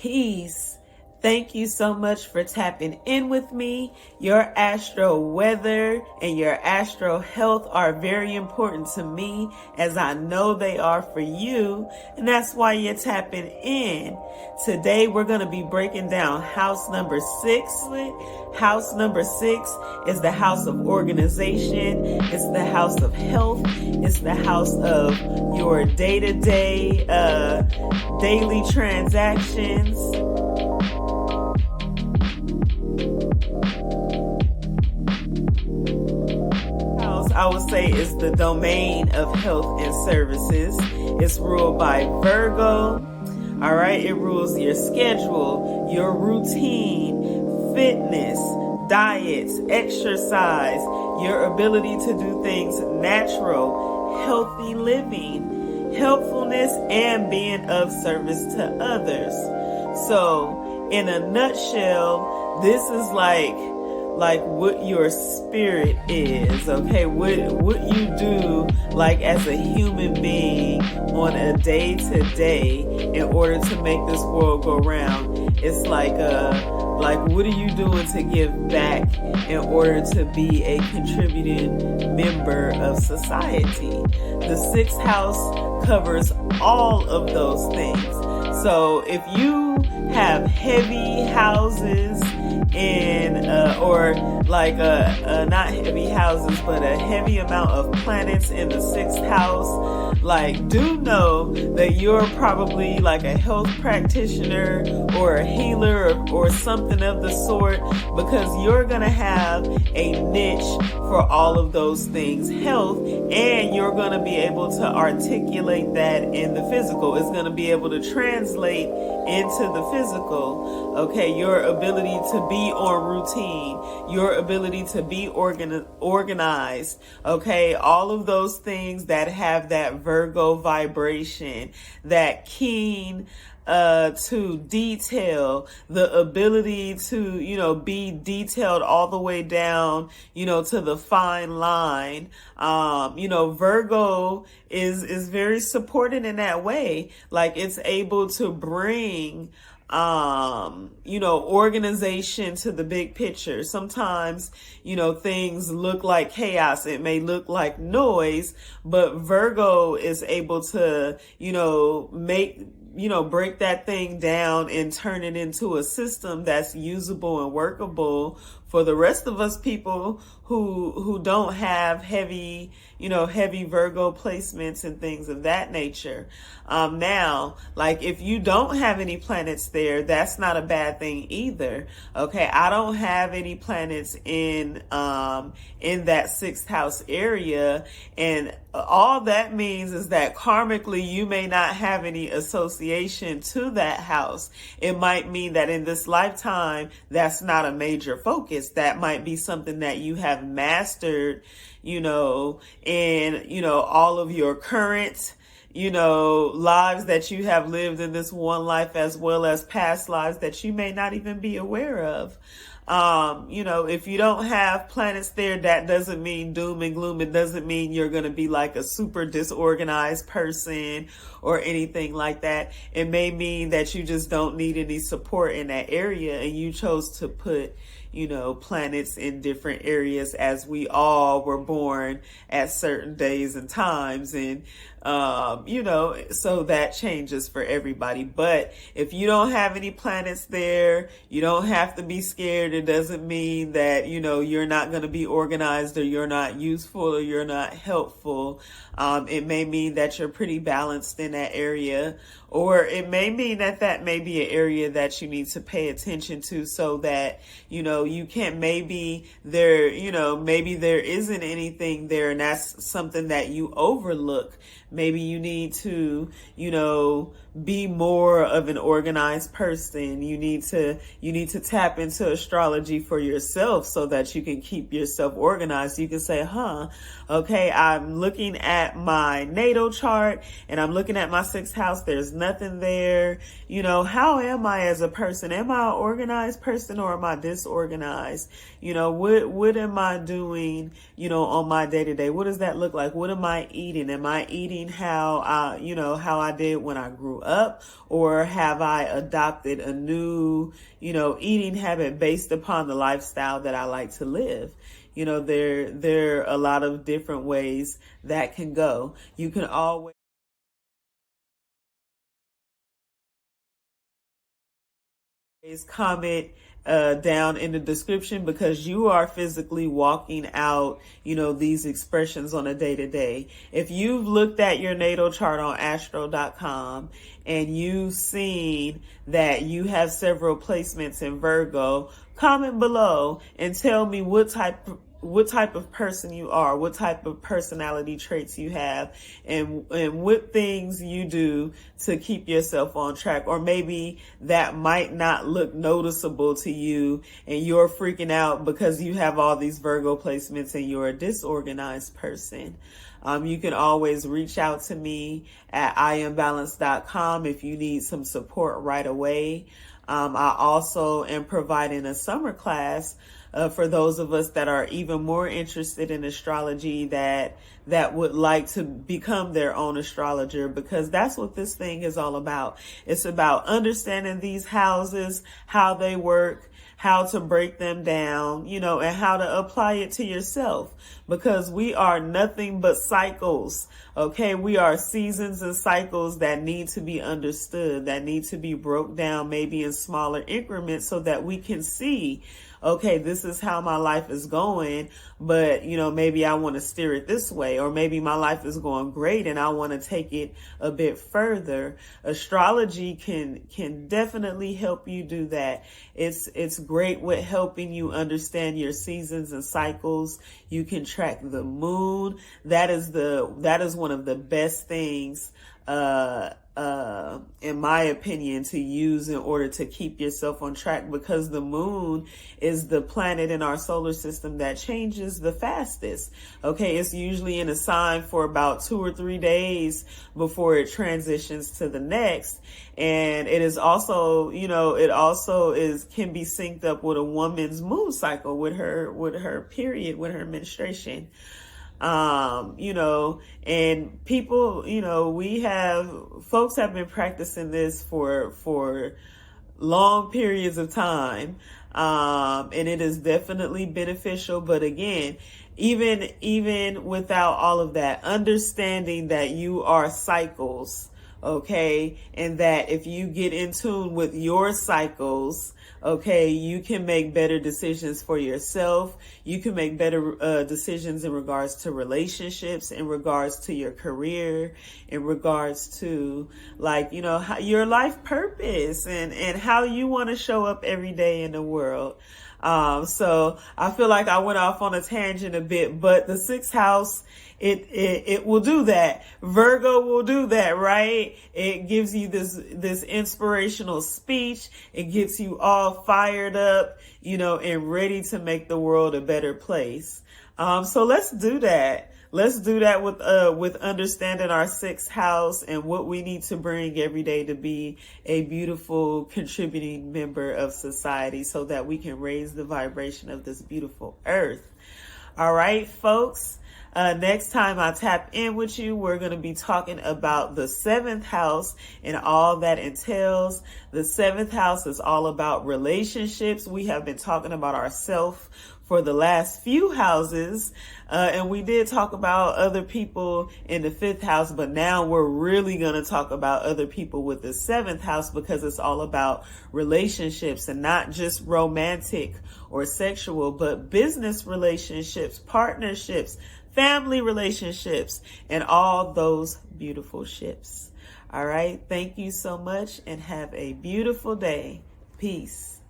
Peace. Thank you so much for tapping in with me. Your astro weather and your astro health are very important to me, as I know they are for you, and that's why you're tapping in. Today we're going to be breaking down house number 6. House number 6 is the house of organization. It's the house of health. It's the house of your day-to-day, daily transactions. I would say is the domain of health and services. It's ruled by Virgo. All right, it rules your schedule, your routine, fitness, diets, exercise, your ability to do things natural, healthy living, helpfulness, and being of service to others. So, in a nutshell, this is like what your spirit is, okay? What you do like as a human being on a day-to-day in order to make this world go round. It's like what are you doing to give back in order to be a contributing member of society? The 6th house covers all of those things. So if you have heavy houses or not heavy houses, but a heavy amount of planets in the 6th house, do know that you're probably like a health practitioner or a healer or something of the sort, because you're going to have a niche for all of those things, health, and you're going to be able to articulate that in the physical. It's going to be able to translate into the physical, okay? Your ability to be on routine, your ability to be organized, okay? All of those things that have that Virgo vibration, that keen to detail, the ability to, be detailed all the way down, to the fine line. Virgo is very supported in that way. Like, it's able to bring organization to the big picture. Sometimes, things look like chaos. It may look like noise, but Virgo is able to, break that thing down and turn it into a system that's usable and workable for the rest of us people who don't have heavy Virgo placements and things of that nature. Now, if you don't have any planets there, that's not a bad thing either. Okay. I don't have any planets in that 6th house area. And all that means is that karmically, you may not have any association to that house. It might mean that in this lifetime, that's not a major focus. That might be something that you have mastered, in, all of your current, lives that you have lived in this one life, as well as past lives that you may not even be aware of. If you don't have planets there, that doesn't mean doom and gloom. It doesn't mean you're going to be like a super disorganized person or anything like that. It may mean that you just don't need any support in that area, and you chose to put, planets in different areas, as we all were born at certain days and times. And, so that changes for everybody. But if you don't have any planets there, you don't have to be scared. It doesn't mean that, you're not going to be organized, or you're not useful, or you're not helpful. It may mean that you're pretty balanced in that area, or it may mean that may be an area that you need to pay attention to, so that, you can't, maybe there isn't anything there, and that's something that you overlook. Maybe you need to, be more of an organized person. You need to tap into astrology for yourself, so that you can keep yourself organized. You can say, okay, I'm looking at my natal chart and I'm looking at my 6th house. There's nothing there. How am I as a person? Am I an organized person, or am I disorganized? disorganized? What am I doing, on my day to day? What does that look like? What am I eating? Am I eating how I did when I grew up? Or have I adopted a new, eating habit based upon the lifestyle that I like to live? There are a lot of different ways that can go. You can always comment down in the description, because you are physically walking out, these expressions on a day to day. If you've looked at your natal chart on astro.com and you've seen that you have several placements in Virgo, comment below and tell me what type of person you are, what type of personality traits you have, and what things you do to keep yourself on track. Or maybe that might not look noticeable to you and you're freaking out because you have all these Virgo placements and you're a disorganized person. You can always reach out to me at iambalance.com if you need some support right away. I also am providing a summer class for those of us that are even more interested in astrology, that would like to become their own astrologer, because that's what this thing is all about. It's about understanding these houses, how they work, how to break them down, and how to apply it to yourself, because we are nothing but cycles. Okay. We are seasons and cycles that need to be understood, that need to be broke down, maybe in smaller increments, so that we can see, okay, this is how my life is going, but maybe I want to steer it this way, or maybe my life is going great and I want to take it a bit further. Astrology can definitely help you do that. It's great with helping you understand your seasons and cycles. You can track the moon. That is one of the best things, in my opinion, to use in order to keep yourself on track, because the moon is the planet in our solar system that changes the fastest. Okay. It's usually in a sign for about 2 or 3 days before it transitions to the next. And it is also, can be synced up with a woman's moon cycle, with her period, with her menstruation. And people, folks have been practicing this for long periods of time. And it is definitely beneficial. But again, even without all of that, understanding that you are cycles, okay, and that if you get in tune with your cycles, okay, you can make better decisions for yourself. You can make better decisions in regards to relationships, in regards to your career, in regards to your life purpose and how you want to show up every day in the world. So I feel like I went off on a tangent a bit, but the 6th house, it will do that. Virgo will do that, right? It gives you this inspirational speech. It gets you all fired up, and ready to make the world a better place. So let's do that. Let's do that with understanding our 6th house and what we need to bring every day to be a beautiful contributing member of society, so that we can raise the vibration of this beautiful earth. All right, folks. Next time I tap in with you, we're going to be talking about the 7th house and all that entails. The 7th house is all about relationships. We have been talking about ourselves for the last few houses. And we did talk about other people in the 5th house, but now we're really going to talk about other people with the 7th house, because it's all about relationships, and not just romantic or sexual, but business relationships, partnerships, family relationships, and all those beautiful ships. All right. Thank you so much and have a beautiful day. Peace.